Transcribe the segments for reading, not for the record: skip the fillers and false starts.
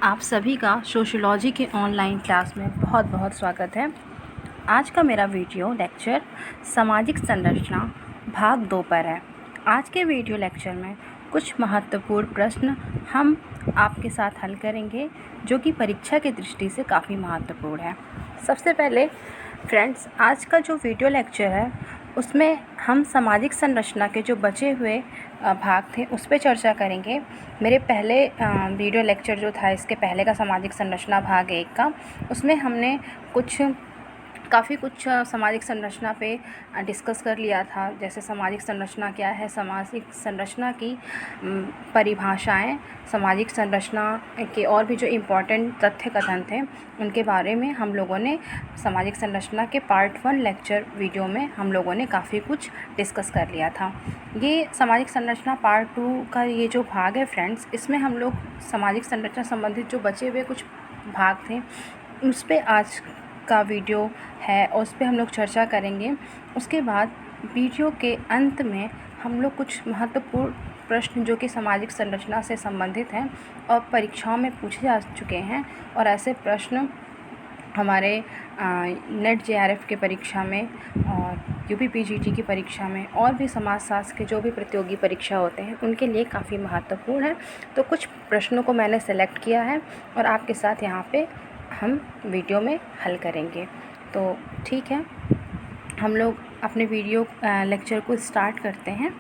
आप सभी का सोशियोलॉजी के ऑनलाइन क्लास में बहुत बहुत स्वागत है। आज का मेरा वीडियो लेक्चर सामाजिक संरचना भाग 2 पर है। आज के वीडियो लेक्चर में कुछ महत्वपूर्ण प्रश्न हम आपके साथ हल करेंगे जो कि परीक्षा की दृष्टि से काफ़ी महत्वपूर्ण है। सबसे पहले फ्रेंड्स, आज का जो वीडियो लेक्चर है उसमें हम सामाजिक संरचना के जो बचे हुए भाग थे उस पर चर्चा करेंगे। मेरे पहले वीडियो लेक्चर जो था, इसके पहले का सामाजिक संरचना भाग 1 का, उसमें हमने काफ़ी कुछ सामाजिक संरचना पे डिस्कस कर लिया था। जैसे सामाजिक संरचना क्या है, सामाजिक संरचना की परिभाषाएं, सामाजिक संरचना के और भी जो इम्पोर्टेंट तथ्य कथन थे उनके बारे में हम लोगों ने सामाजिक संरचना के पार्ट 1 लेक्चर वीडियो में हम लोगों ने काफ़ी कुछ डिस्कस कर लिया था। ये सामाजिक संरचना पार्ट 2 का ये जो भाग है फ्रेंड्स, इसमें हम लोग सामाजिक संरचना संबंधित जो बचे हुए कुछ भाग थे उस पर आज का वीडियो है और उस पर हम लोग चर्चा करेंगे। उसके बाद वीडियो के अंत में हम लोग कुछ महत्वपूर्ण प्रश्न जो कि सामाजिक संरचना से संबंधित हैं और परीक्षाओं में पूछे जा चुके हैं, और ऐसे प्रश्न हमारे नेट JRF के परीक्षा में और UP PGT की परीक्षा में और भी समाजशास्त्र के जो भी प्रतियोगी परीक्षा होते हैं उनके लिए काफ़ी महत्वपूर्ण है। तो कुछ प्रश्नों को मैंने सेलेक्ट किया है और आपके साथ यहाँ पे हम वीडियो में हल करेंगे। तो ठीक है, हम लोग अपने वीडियो लेक्चर को स्टार्ट करते हैं।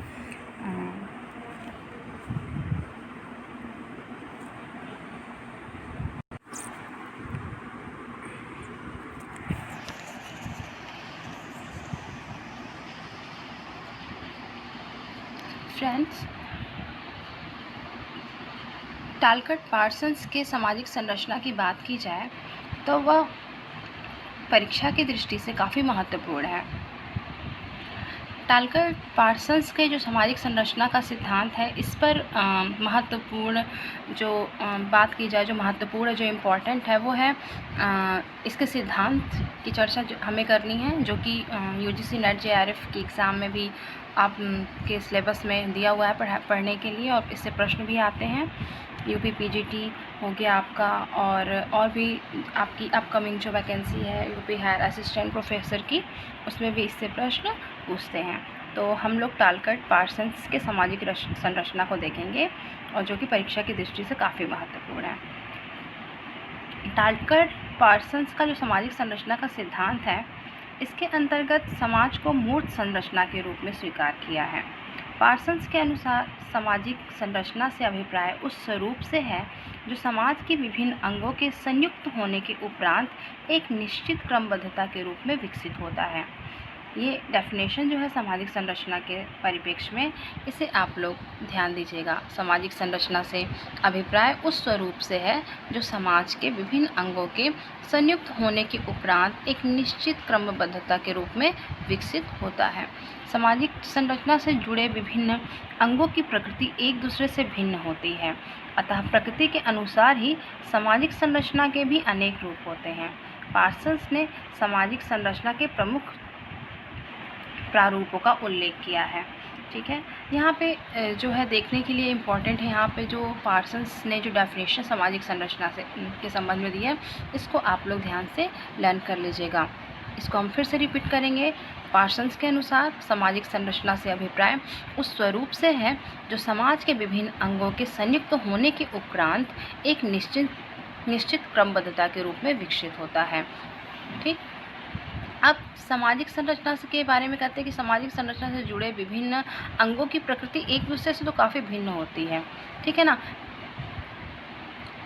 फ्रेंड्स, टालकट पार्सन्स के सामाजिक संरचना की बात की जाए तो वह परीक्षा की दृष्टि से काफ़ी महत्वपूर्ण है। टालकट पार्सन्स के जो सामाजिक संरचना का सिद्धांत है, इस पर महत्वपूर्ण जो बात की जाए, जो महत्वपूर्ण जो इम्पोर्टेंट है वो है इसके सिद्धांत की चर्चा जो हमें करनी है, जो कि UGC नेट JRF की एग्ज़ाम में भी आप के सिलेबस में दिया हुआ है पढ़ने के लिए, और इससे प्रश्न भी आते हैं। UP PGT हो गया आपका, और भी आपकी अपकमिंग जो वैकेंसी है UP हायर असिस्टेंट प्रोफेसर की, उसमें भी इससे प्रश्न पूछते हैं। तो हम लोग टालकट पार्सन्स के सामाजिक संरचना को देखेंगे और जो कि परीक्षा की दृष्टि से काफ़ी महत्वपूर्ण है। टालकट पार्सन्स का जो सामाजिक संरचना का सिद्धांत है, इसके अंतर्गत समाज को मूर्त संरचना के रूप में स्वीकार किया है। पार्सन्स के अनुसार सामाजिक संरचना से अभिप्राय उस स्वरूप से है जो समाज के विभिन्न अंगों के संयुक्त होने के उपरांत एक निश्चित क्रमबद्धता के रूप में विकसित होता है। ये डेफिनेशन जो है सामाजिक संरचना के परिप्रेक्ष्य में, इसे आप लोग ध्यान दीजिएगा। सामाजिक संरचना से अभिप्राय उस स्वरूप से है जो समाज के विभिन्न अंगों के संयुक्त होने के उपरांत एक निश्चित क्रमबद्धता के रूप में विकसित होता है। सामाजिक संरचना से जुड़े विभिन्न अंगों की प्रकृति एक दूसरे से भिन्न होती है, अतः प्रकृति के अनुसार ही सामाजिक संरचना के भी अनेक रूप होते हैं। पार्सन्स ने सामाजिक संरचना के प्रमुख प्रारूपों का उल्लेख किया है। ठीक है, यहाँ पे जो है देखने के लिए इम्पॉर्टेंट है, यहाँ पे जो पार्सन्स ने जो डेफिनेशन सामाजिक संरचना से के संबंध में दी है, इसको आप लोग ध्यान से लर्न कर लीजिएगा। इसको हम फिर से रिपीट करेंगे। पार्सन्स के अनुसार सामाजिक संरचना से अभिप्राय उस स्वरूप से है जो समाज के विभिन्न अंगों के संयुक्त होने के उपरांत एक निश्चित क्रमबद्धता के रूप में विकसित होता है। ठीक, अब सामाजिक संरचना के बारे में कहते हैं कि सामाजिक संरचना से जुड़े विभिन्न अंगों की प्रकृति एक दूसरे से तो काफ़ी भिन्न होती है। ठीक है ना,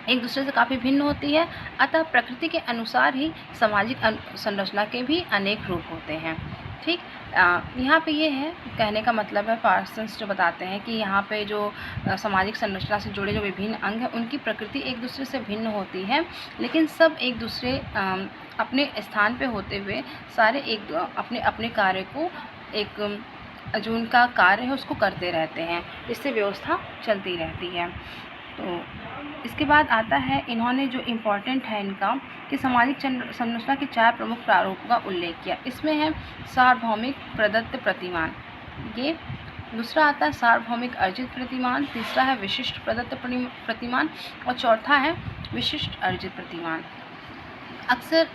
एक दूसरे से काफ़ी भिन्न होती है, अतः प्रकृति के अनुसार ही सामाजिक संरचना के भी अनेक रूप होते हैं। ठीक, यहाँ पे ये है, कहने का मतलब है पार्सन्स जो बताते हैं कि यहाँ पे जो सामाजिक संरचना से जुड़े जो विभिन्न अंग हैं उनकी प्रकृति एक दूसरे से भिन्न होती है, लेकिन सब एक दूसरे अपने स्थान पे होते हुए सारे एक अपने अपने कार्य को, एक जो उनका कार्य है उसको करते रहते हैं, इससे व्यवस्था चलती रहती है। तो इसके बाद आता है, इन्होंने जो इम्पोर्टेंट है इनका, कि सामाजिक संरचना के 4 प्रमुख प्रारूपों का उल्लेख किया। इसमें है सार्वभौमिक प्रदत्त प्रतिमान, ये दूसरा आता है सार्वभौमिक अर्जित प्रतिमान, तीसरा है विशिष्ट प्रदत्त प्रतिमान, और चौथा है विशिष्ट अर्जित प्रतिमान। अक्सर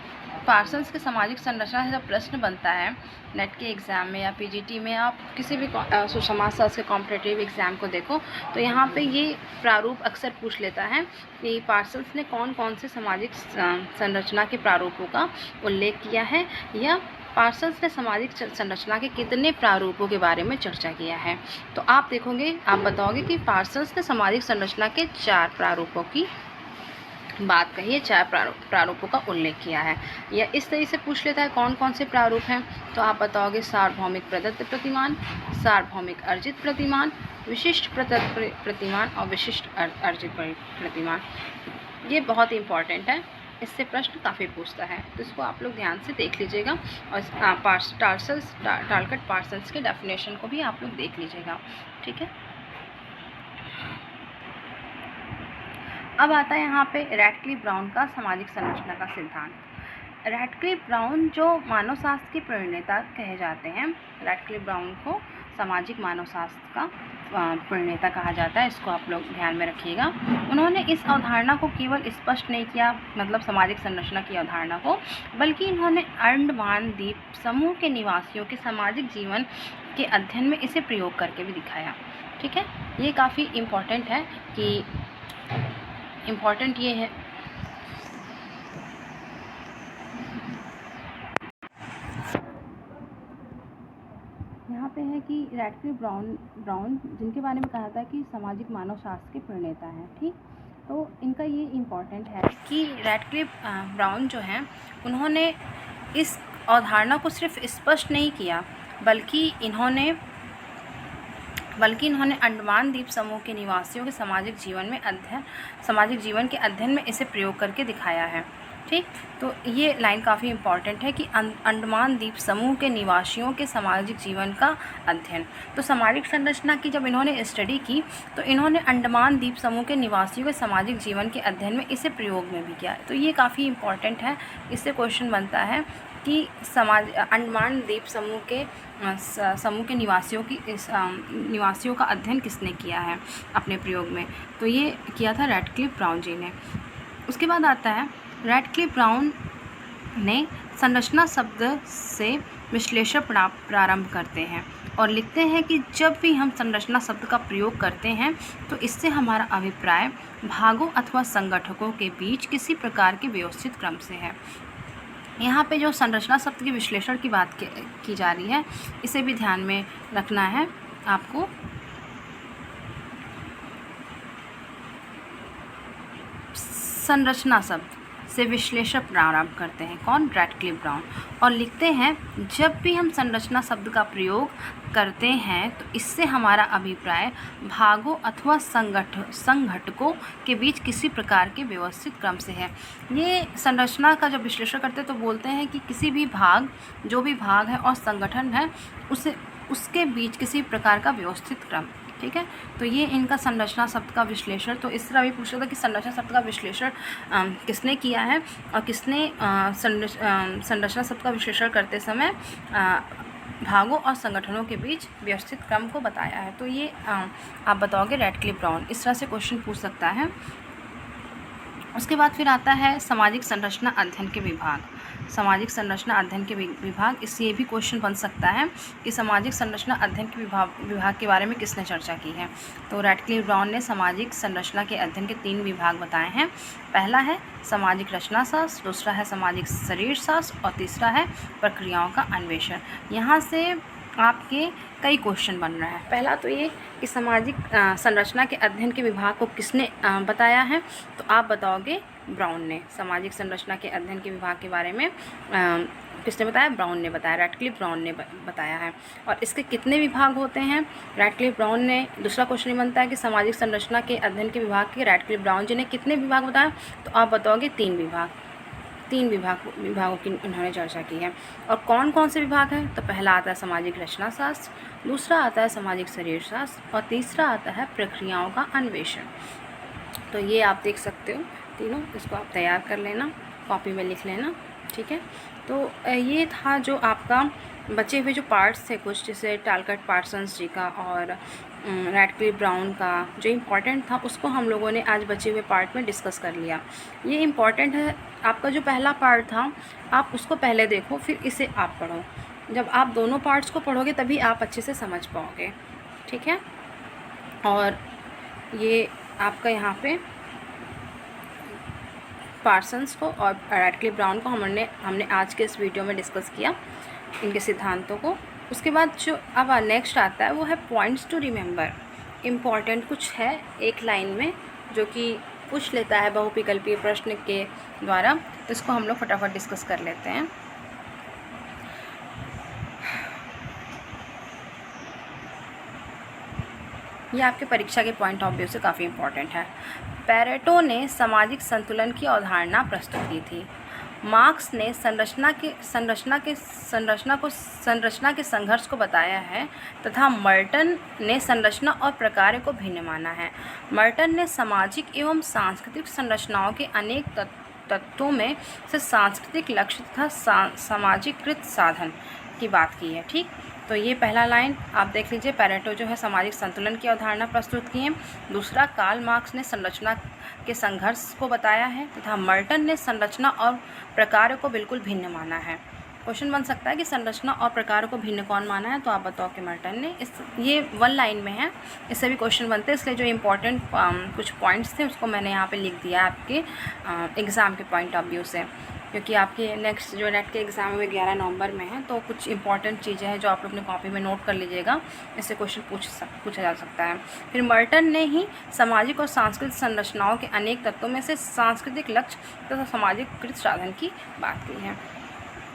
पार्सन्स के सामाजिक संरचना से जब प्रश्न बनता है नेट के एग्ज़ाम में या पीजीटी में, आप किसी भी समाजशास्त्र के कॉम्पिटिटिव एग्ज़ाम को देखो तो यहाँ पे ये प्रारूप अक्सर पूछ लेता है कि पार्सन्स ने कौन कौन से सामाजिक संरचना के प्रारूपों का उल्लेख किया है, या पार्सन्स ने सामाजिक संरचना के कितने प्रारूपों के बारे में चर्चा किया है। तो आप देखोगे, आप बताओगे कि पार्सन्स ने सामाजिक संरचना के 4 प्रारूपों की बात कही है, 4 प्रारूपों का उल्लेख किया है। या इस तरह से पूछ लेता है कौन कौन से प्रारूप हैं, तो आप बताओगे सार्वभौमिक प्रदत्त प्रतिमान, सार्वभौमिक अर्जित प्रतिमान, विशिष्ट प्रदत्त प्रतिमान और विशिष्ट अर्जित प्रतिमान। ये बहुत इंपॉर्टेंट है, इससे प्रश्न काफ़ी पूछता है, तो इसको आप लोग ध्यान से देख लीजिएगा। और टालकट पार्सन्स के डेफिनेशन को भी आप लोग देख लीजिएगा, ठीक है। अब आता है यहाँ पे रैटक्लिफ ब्राउन का सामाजिक संरचना का सिद्धांत। रैटक्लिफ ब्राउन जो मानव शास्त्र के प्रणेता कहे जाते हैं, रैटक्लिफ ब्राउन को सामाजिक मानव शास्त्र का प्रणेता कहा जाता है, इसको आप लोग ध्यान में रखिएगा। उन्होंने इस अवधारणा को केवल स्पष्ट नहीं किया, मतलब सामाजिक संरचना की अवधारणा को, बल्कि इन्होंने अंडमान द्वीप समूह के निवासियों के सामाजिक जीवन के अध्ययन में इसे प्रयोग करके भी दिखाया, ठीक है। ये काफ़ी इम्पॉर्टेंट है कि ये है यहाँ पे है कि रैटक्लिफ ब्राउन जिनके बारे में कहा था कि सामाजिक मानव शास्त्र के प्रणेता हैं, ठीक। तो इनका ये इम्पॉर्टेंट है कि रैटक्लिफ ब्राउन जो हैं उन्होंने इस अवधारणा को सिर्फ स्पष्ट नहीं किया, बल्कि इन्होंने अंडमान द्वीप समूह के निवासियों के सामाजिक जीवन के अध्ययन में इसे प्रयोग करके दिखाया है, ठीक। तो ये लाइन काफ़ी इम्पॉर्टेंट है कि अंडमान द्वीप समूह के निवासियों के सामाजिक जीवन का अध्ययन। तो सामाजिक संरचना की जब इन्होंने स्टडी की तो इन्होंने अंडमान द्वीप समूह के निवासियों के सामाजिक जीवन के अध्ययन में इसे प्रयोग में भी किया। तो ये काफ़ी इम्पॉर्टेंट है, इससे क्वेश्चन बनता है कि अंडमान द्वीप समूह के निवासियों का अध्ययन किसने किया है अपने प्रयोग में। तो ये किया था रैटक्लिफ ब्राउन जी ने। उसके बाद आता है रैटक्लिफ ब्राउन ने संरचना शब्द से विश्लेषण प्रारंभ करते हैं और लिखते हैं कि जब भी हम संरचना शब्द का प्रयोग करते हैं तो इससे हमारा अभिप्राय भागों अथवा संगठकों के बीच किसी प्रकार के व्यवस्थित क्रम से है। यहाँ पे जो संरचना शब्द के विश्लेषण की बात की जा रही है, इसे भी ध्यान में रखना है आपको। संरचना शब्द से विश्लेषण प्रारंभ करते हैं कौन? रैटक्लिफ ब्राउन, और लिखते हैं जब भी हम संरचना शब्द का प्रयोग करते हैं तो इससे हमारा अभिप्राय भागों अथवा संघटकों के बीच किसी प्रकार के व्यवस्थित क्रम से है। ये संरचना का जब विश्लेषण करते हैं तो बोलते हैं कि किसी भी भाग, जो भी भाग है और संगठन है, उसके बीच किसी प्रकार का व्यवस्थित क्रम, ठीक है। तो ये इनका संरचना शब्द का विश्लेषण। तो इस तरह भी पूछ रहा था कि संरचना शब्द का विश्लेषण किसने किया है और किसने संरचना शब्द का विश्लेषण करते समय भागों और संगठनों के बीच व्यवस्थित क्रम को बताया है। तो ये आप बताओगे रैटक्लिफ ब्राउन। इस तरह से क्वेश्चन पूछ सकता है। उसके बाद फिर आता है सामाजिक संरचना अध्ययन के विभाग। सामाजिक संरचना अध्ययन के विभाग, इससे ये भी क्वेश्चन बन सकता है कि सामाजिक संरचना अध्ययन के विभाग के बारे में किसने चर्चा की है। तो रैटक्लिफ ब्राउन ने सामाजिक संरचना के अध्ययन के 3 विभाग बताए हैं। पहला है सामाजिक रचना शास्त्र, दूसरा है सामाजिक शरीर शास्त्र और तीसरा है प्रक्रियाओं का अन्वेषण। यहाँ से आपके कई क्वेश्चन बन रहे हैं। पहला तो ये कि सामाजिक संरचना के अध्ययन के विभाग को किसने बताया है, तो आप बताओगे ब्राउन ने। सामाजिक संरचना के अध्ययन के विभाग के बारे में किसने बताया? ब्राउन ने बताया, रैटक्लिफ ब्राउन ने बताया है। और इसके कितने विभाग होते हैं? रैटक्लिफ ब्राउन ने। दूसरा क्वेश्चन बनता है कि सामाजिक संरचना के अध्ययन के विभाग के रैटक्लिफ ब्राउन जी ने कितने विभाग बताया, तो आप बताओगे 3 विभाग। 3 विभागों की इन्होंने चर्चा की है। और कौन कौन से विभाग हैं? तो पहला आता है सामाजिक रचना शास्त्र, दूसरा आता है सामाजिक शरीर शास्त्र और तीसरा आता है प्रक्रियाओं का अन्वेषण। तो ये आप देख सकते हो तीनों, इसको आप तैयार कर लेना, कॉपी में लिख लेना, ठीक है। तो ये था जो आपका बचे हुए जो पार्ट्स थे कुछ, जैसे टालकट पार्सन्स जी का और रैडक्लिफ ब्राउन का जो इम्पॉर्टेंट था उसको हम लोगों ने आज बचे हुए पार्ट में डिस्कस कर लिया। ये इम्पॉर्टेंट है। आपका जो पहला पार्ट था आप उसको पहले देखो, फिर इसे आप पढ़ो। जब आप दोनों पार्ट्स को पढ़ोगे तभी आप अच्छे से समझ पाओगे, ठीक है। और ये आपका यहाँ पे पार्सन्स को और रैडक्लिफ ब्राउन को हमने आज के इस वीडियो में डिस्कस किया, इनके सिद्धांतों को। उसके बाद जो अब नेक्स्ट आता है वो है पॉइंट्स टू रिमेंबर। इम्पॉर्टेंट कुछ है एक लाइन में जो कि पूछ लेता है बहुविकल्पीय प्रश्न के द्वारा, तो इसको हम लोग फटाफट डिस्कस कर लेते हैं। ये आपके परीक्षा के पॉइंट ऑफ व्यू से काफ़ी इम्पॉर्टेंट है। पेरेटो ने सामाजिक संतुलन की अवधारणा प्रस्तुत की थी। मार्क्स ने संरचना के संघर्ष को बताया है तथा मर्टन ने संरचना और प्रकार्य को भिन्न माना है। मर्टन ने सामाजिक एवं सांस्कृतिक संरचनाओं के अनेक तत्वों में से सांस्कृतिक लक्ष्य तथा सामाजिकृत साधन की बात की है, ठीक। तो ये पहला लाइन आप देख लीजिए, पेरेटो जो है सामाजिक संतुलन की अवधारणा प्रस्तुत की है। दूसरा, कार्ल मार्क्स ने संरचना के संघर्ष को बताया है तथा मर्टन ने संरचना और प्रकार को बिल्कुल भिन्न माना है। क्वेश्चन बन सकता है कि संरचना और प्रकार को भिन्न कौन माना है, तो आप बताओ कि मर्टन ने। ये वन लाइन में है, इससे भी क्वेश्चन बनते हैं, इसलिए जो इम्पोर्टेंट कुछ पॉइंट्स थे उसको मैंने यहाँ पे लिख दिया आपके एग्ज़ाम के पॉइंट ऑफ व्यू से, क्योंकि आपके नेक्स्ट जो नेट के एग्ज़ाम में 11 नवंबर में है। तो कुछ इंपॉर्टेंट चीज़ें हैं जो आप अपनी कॉपी में नोट कर लीजिएगा, इससे क्वेश्चन पूछा जा सकता है। फिर मर्टन ने ही सामाजिक और सांस्कृतिक संरचनाओं के अनेक तत्वों में से सांस्कृतिक लक्ष्य तथा सामाजिकृत साधन की बात की है।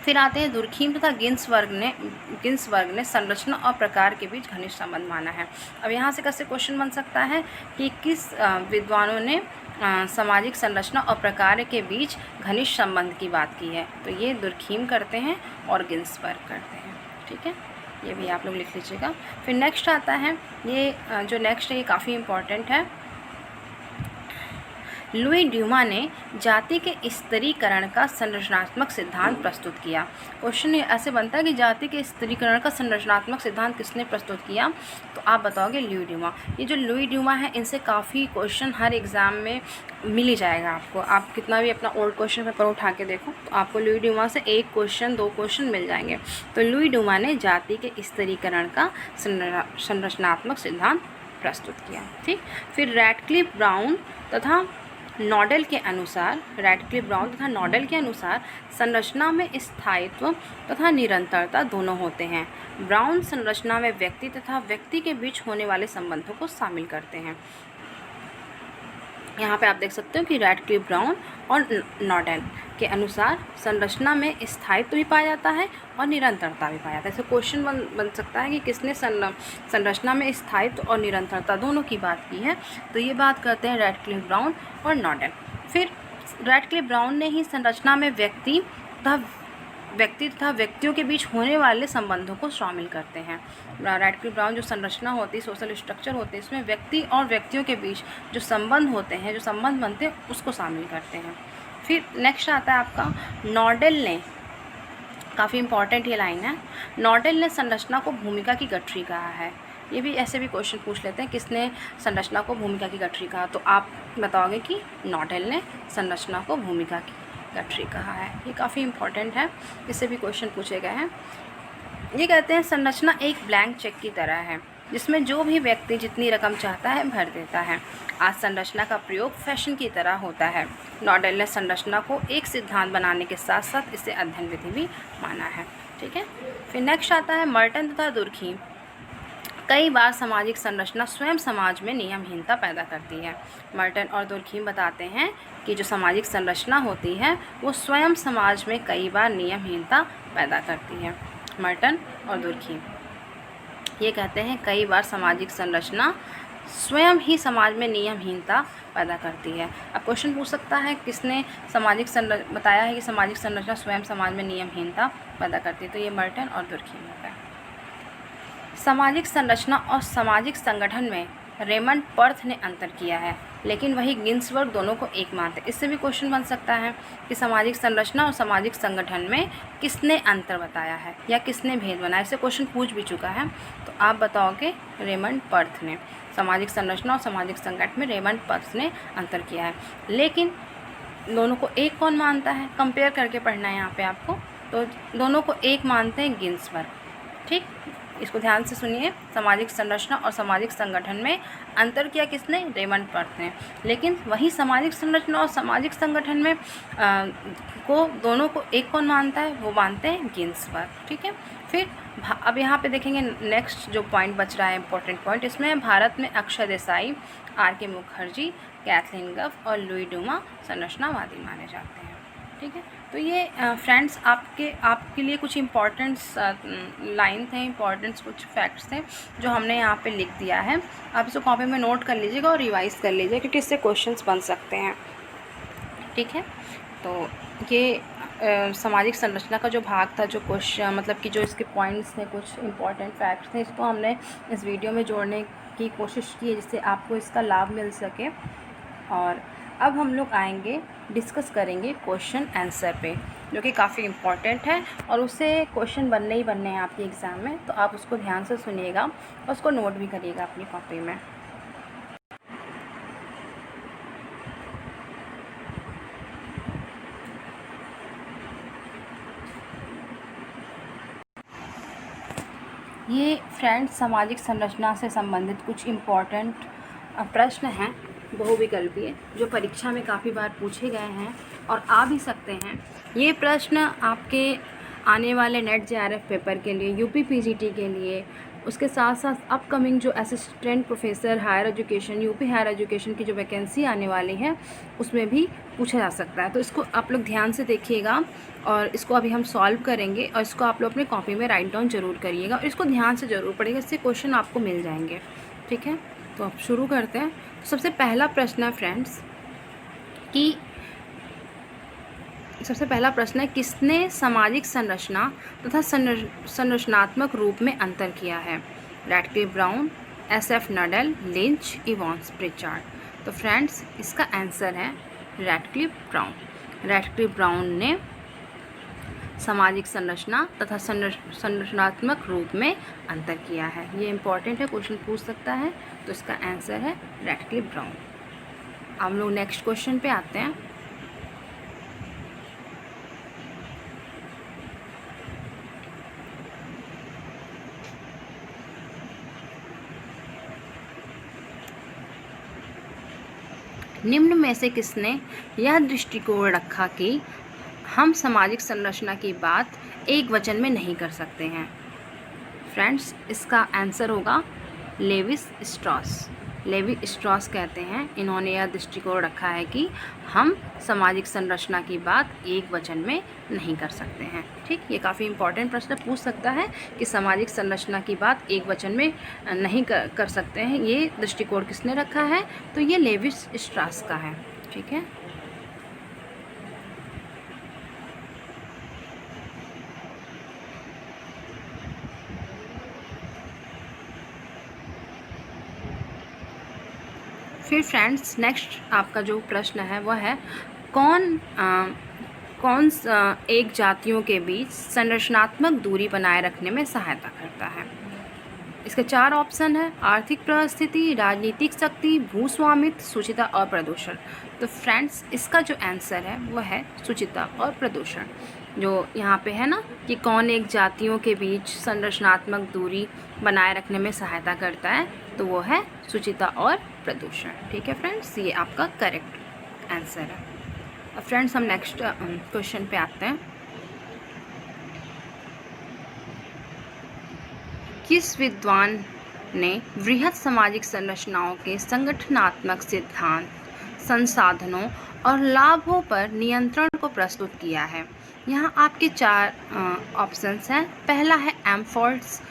फिर आते हैं दुर्खीम तथा गिन्सबर्ग ने संरचना और प्रकार के बीच घनिष्ठ संबंध माना है। अब यहाँ से कैसे क्वेश्चन बन सकता है कि किस विद्वानों ने सामाजिक संरचना और प्रकार के बीच घनिष्ठ संबंध की बात की है, तो ये दुर्खीम करते हैं और गिन्सबर्ग करते हैं, ठीक है। ये भी आप लोग लिख लीजिएगा। फिर नेक्स्ट आता है, ये जो नेक्स्ट है ये काफ़ी इम्पॉर्टेंट है। लुई ड्यूमा ने जाति के स्तरीकरण का संरचनात्मक सिद्धांत प्रस्तुत किया। क्वेश्चन ऐसे बनता है कि जाति के स्तरीकरण का संरचनात्मक सिद्धांत किसने प्रस्तुत किया, तो आप बताओगे लुई ड्यूमा। ये जो लुई ड्यूमा है इनसे काफ़ी क्वेश्चन हर एग्ज़ाम में मिल ही जाएगा आपको। आप कितना भी अपना ओल्ड क्वेश्चन पेपर उठा के देखो तो आपको लुई ड्यूमा से एक क्वेश्चन 2 क्वेश्चन मिल जाएंगे। तो लुई ड्यूमा ने जाति के स्तरीकरण का संरचनात्मक सिद्धांत प्रस्तुत किया, ठीक। फिर रैडक्लिफ ब्राउन तथा नॉडेल के अनुसार संरचना में स्थायित्व तथा निरंतरता दोनों होते हैं। ब्राउन संरचना में व्यक्ति तथा व्यक्ति के बीच होने वाले संबंधों को शामिल करते हैं। यहाँ पे आप देख सकते हो कि रैडक्लिफ ब्राउन और नॉडेल के अनुसार संरचना में स्थायित्व भी पाया जाता है और निरंतरता भी पाया जाता है। ऐसे क्वेश्चन बन सकता है कि किसने संरचना में स्थायित्व और निरंतरता दोनों की बात की है, तो ये बात करते हैं रैडक्लिफ ब्राउन और नॉडेल। फिर रैडक्लिफ ब्राउन ने ही संरचना में व्यक्ति तथा व्यक्तियों के बीच होने वाले संबंधों को शामिल करते हैं। रैडक्लिफ ब्राउन जो संरचना होती है, सोशल स्ट्रक्चर होते हैं, इसमें व्यक्ति और व्यक्तियों के बीच जो संबंध होते हैं, जो संबंध बनते हैं, उसको शामिल करते हैं। फिर नेक्स्ट आता है आपका नॉडेल ने, काफ़ी इंपॉर्टेंट ये लाइन है, नॉडेल ने संरचना को भूमिका की गठरी कहा है। ये भी ऐसे भी क्वेश्चन पूछ लेते हैं, किसने संरचना को भूमिका की गठरी कहा, तो आप बताओगे कि नॉडेल ने संरचना को भूमिका की गठरी कहा है। ये काफ़ी इंपॉर्टेंट है, इससे भी क्वेश्चन पूछे गए हैं। ये कहते हैं संरचना एक ब्लैंक चेक की तरह है जिसमें जो भी व्यक्ति जितनी रकम चाहता है भर देता है। आज संरचना का प्रयोग फैशन की तरह होता है। नॉडेल ने संरचना को एक सिद्धांत बनाने के साथ साथ इसे अध्ययन विधि भी माना है, ठीक है। फिर नेक्स्ट आता है मर्टन तथा दुर्खीम। कई बार सामाजिक संरचना स्वयं समाज में नियमहीनता पैदा करती है। मर्टन और दुर्खीम बताते हैं कि जो सामाजिक संरचना होती है वो स्वयं समाज में कई बार नियमहीनता पैदा करती है। मर्टन और दुर्खीम ये कहते हैं कई बार सामाजिक संरचना स्वयं ही समाज में नियमहीनता पैदा करती है। अब क्वेश्चन पूछ सकता है किसने बताया है कि सामाजिक संरचना स्वयं समाज में नियमहीनता पैदा करती है, तो ये मर्टन और दुर्खीम होता है। सामाजिक संरचना और सामाजिक संगठन में रेमंड पर्थ ने अंतर किया है। लेकिन वही गिन्सबर्ग दोनों को एक मानते हैं। इससे भी क्वेश्चन बन सकता है कि सामाजिक संरचना और सामाजिक संगठन में किसने अंतर बताया है या किसने भेद बनाया। इससे क्वेश्चन पूछ भी चुका है, तो आप बताओगे रेमंड पर्थ ने। सामाजिक संरचना और सामाजिक संगठन में रेमंड पर्थ ने अंतर किया है। लेकिन दोनों को एक कौन मानता है, कंपेयर करके पढ़ना है यहाँ पे आपको। तो दोनों को एक मानते हैं गिन्सबर्ग। ठीक, इसको ध्यान से सुनिए। सामाजिक संरचना और सामाजिक संगठन में अंतर किया किसने, रेमंड पर्थ ने। लेकिन वही सामाजिक संरचना और सामाजिक संगठन में दोनों को एक कौन मानता है, वो मानते हैं गिन्सबर्ग। ठीक है, फिर अब यहाँ पे देखेंगे नेक्स्ट जो पॉइंट बच रहा है, इंपॉर्टेंट पॉइंट, इसमें भारत में अक्षय देसाई, आर.के. मुखर्जी, कैथलीन गफ और लुई डूमा संरचनावादी माने जाते हैं। ठीक है, तो ये फ्रेंड्स आपके लिए कुछ इम्पॉर्टेंट्स लाइन थे, इम्पॉर्टेंट्स कुछ फैक्ट्स थे जो हमने यहाँ पे लिख दिया है। आप इसको कॉपी में नोट कर लीजिएगा और रिवाइज़ कर लीजिएगा, क्योंकि इससे क्वेश्चंस बन सकते हैं। ठीक है, तो ये सामाजिक संरचना का जो भाग था, जो क्वेश्चन मतलब कि जो इसके पॉइंट्स थे, कुछ इंपॉर्टेंट फैक्ट्स थे, इसको हमने इस वीडियो में जोड़ने की कोशिश की है जिससे आपको इसका लाभ मिल सके। और अब हम लोग आएंगे, डिस्कस करेंगे क्वेश्चन आंसर पे, जो कि काफ़ी इम्पॉर्टेंट है और उससे क्वेश्चन बनने ही बनने हैं आपके एग्ज़ाम में। तो आप उसको ध्यान से सुनिएगा और उसको नोट भी करिएगा अपनी कॉपी में। ये फ्रेंड्स सामाजिक संरचना से संबंधित कुछ इम्पॉर्टेंट प्रश्न हैं, बहुविकल्पीय, जो परीक्षा में काफ़ी बार पूछे गए हैं और आ भी सकते हैं। ये प्रश्न आपके आने वाले नेट जेआरएफ पेपर के लिए, यूपी पीजीटी के लिए, उसके साथ साथ अपकमिंग जो assistant professor higher education, UP higher education की जो वैकेंसी आने वाली है उसमें भी पूछा जा सकता है। तो इसको आप लोग ध्यान से देखिएगा और इसको अभी हम सॉल्व करेंगे और इसको आप लोग अपनी कॉपी में राइट डाउन ज़रूर करिएगा और इसको ध्यान से ज़रूर पढ़िएगा, इससे क्वेश्चन आपको मिल जाएंगे। ठीक है, तो अब शुरू करते हैं। तो सबसे पहला प्रश्न है फ्रेंड्स कि सबसे पहला प्रश्न है, किसने सामाजिक संरचना तथा संरचनात्मक रूप में अंतर किया है? Radcliffe Brown, S F. Nadel, Lynch, Evans Pritchard. तो फ्रेंड्स इसका आंसर है रैडक्लिफ ब्राउन। रैडक्लिफ ब्राउन ने सामाजिक संरचना तथा संरचनात्मक रूप में अंतर किया है। ये इंपॉर्टेंट है, क्वेश्चन पूछ सकता है। तो इसका आंसर है रैडक्लिफ ब्राउन। हम लोग नेक्स्ट क्वेश्चन पे आते हैं। निम्न में से किसने यह दृष्टिकोण रखा कि हम सामाजिक संरचना की बात एक वचन में नहीं कर सकते हैं? फ्रेंड्स इसका आंसर होगा लेवी स्ट्रॉस। लेवी स्ट्रॉस कहते हैं, इन्होंने यह दृष्टिकोण रखा है कि हम सामाजिक संरचना की बात एक वचन में नहीं कर सकते हैं। ठीक, ये काफ़ी इंपॉर्टेंट प्रश्न पूछ सकता है कि सामाजिक संरचना की बात एक वचन में नहीं कर सकते हैं, ये दृष्टिकोण किसने रखा है? तो ये लेवी स्ट्रॉस का है। ठीक है, फिर फ्रेंड्स नेक्स्ट आपका जो प्रश्न है वह है, कौन एक जातियों के बीच संरचनात्मक दूरी बनाए रखने में सहायता करता है? इसके 4 ऑप्शन है, आर्थिक परिस्थिति, राजनीतिक शक्ति, भूस्वामित्व, शुचिता और प्रदूषण। तो फ्रेंड्स इसका जो आंसर है वह है शुचिता और प्रदूषण। जो यहाँ पे है ना कि कौन एक जातियों के बीच संरचनात्मक दूरी बनाए रखने में सहायता करता है, तो वो है शुचिता और प्रदूषण। ठीक है फ्रेंड्स, ये आपका करेक्ट आंसर है। अब फ्रेंड्स हम नेक्स्ट क्वेश्चन पे आते हैं। किस विद्वान ने वृहद सामाजिक संरचनाओं के संगठनात्मक सिद्धांत, संसाधनों और लाभों पर नियंत्रण को प्रस्तुत किया है? यहाँ आपके 4 ऑप्शंस हैं। पहला है एम्फोर्ड्स,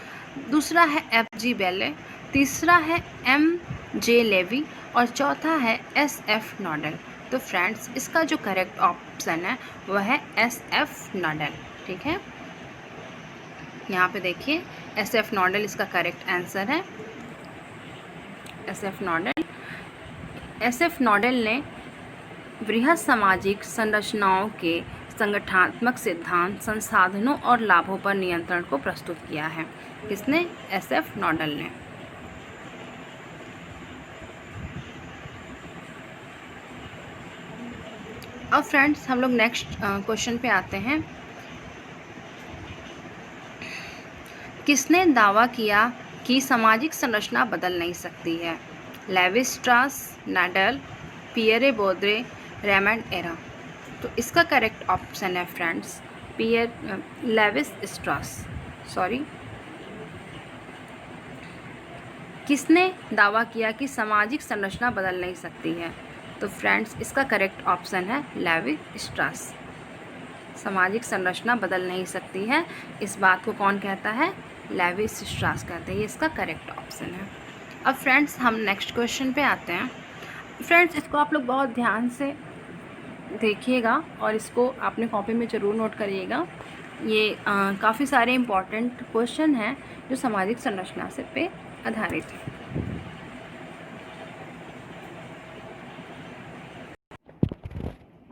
दूसरा है F.G. बेले, तीसरा है M.J. लेवी और चौथा है S.F. नोडल। तो फ्रेंड्स इसका जो करेक्ट ऑप्शन है वह है S.F. नोडल। ठीक है, यहाँ पे देखिए S.F. नोडल इसका करेक्ट आंसर है। S.F. नोडल SF नोडेल ने वृहद सामाजिक संरचनाओं के संगठनात्मक सिद्धांत, संसाधनों और लाभों पर नियंत्रण को प्रस्तुत किया है। किसने? SF नोडेल ने। अब फ्रेंड्स हम लोग नेक्स्ट क्वेश्चन पे आते हैं। किसने दावा किया कि सामाजिक संरचना बदल नहीं सकती है? लेवी-स्ट्रास, नाडल, पियरे बोर्दे, रेमंड एरा। तो इसका करेक्ट ऑप्शन है फ्रेंड्स लेवी-स्ट्रास। किसने दावा किया कि सामाजिक संरचना बदल नहीं सकती है? तो फ्रेंड्स इसका करेक्ट ऑप्शन है लेवी-स्ट्रास। सामाजिक संरचना बदल नहीं सकती है, इस बात को कौन कहता है? लेवी-स्ट्रास कहते हैं। ये इसका करेक्ट ऑप्शन है। अब फ्रेंड्स हम नेक्स्ट क्वेश्चन पे आते हैं। फ्रेंड्स इसको आप लोग बहुत ध्यान से देखिएगा और इसको अपने कॉपी में ज़रूर नोट करिएगा। ये काफ़ी सारे इम्पॉर्टेंट क्वेश्चन हैं जो सामाजिक संरचना से पे आधारित है।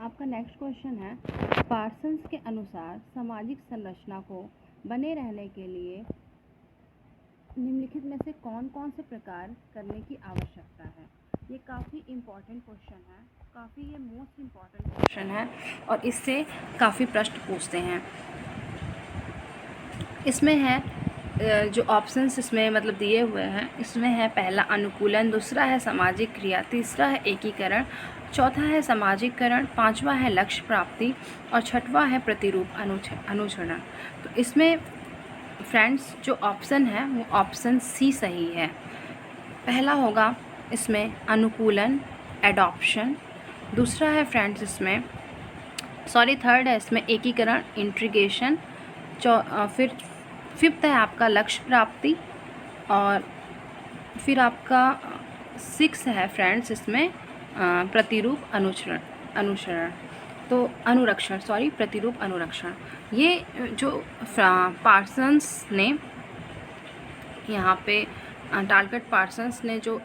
आपका नेक्स्ट क्वेश्चन है, पार्सन्स के अनुसार सामाजिक संरचना को बने रहने के लिए निम्नलिखित में से कौन कौन से प्रकार करने की आवश्यकता है? ये काफ़ी इम्पॉर्टेंट क्वेश्चन है, काफ़ी ये मोस्ट इम्पॉर्टेंट क्वेश्चन है और इससे काफ़ी प्रश्न पूछते हैं। इसमें है जो ऑप्शंस इसमें मतलब दिए हुए हैं, इसमें है पहला अनुकूलन, दूसरा है सामाजिक क्रिया, तीसरा है एकीकरण, चौथा है सामाजिककरण, पांचवा है लक्ष्य प्राप्ति और छठवां है प्रतिरूप अनुचरण। तो इसमें फ्रेंड्स जो ऑप्शन है वो ऑप्शन सी सही है। पहला होगा इसमें अनुकूलन, एडॉप्शन। दूसरा है फ्रेंड्स इसमें थर्ड है इसमें एकीकरण, इंटीग्रेशन। फिर फिफ्थ है आपका लक्ष्य प्राप्ति और फिर आपका सिक्स है फ्रेंड्स इसमें प्रतिरूप अनुसरण तो अनुरक्षण प्रतिरूप अनुरक्षण। ये जो पार्सन्स ने यहाँ पे टालकट पार्सन्स ने जो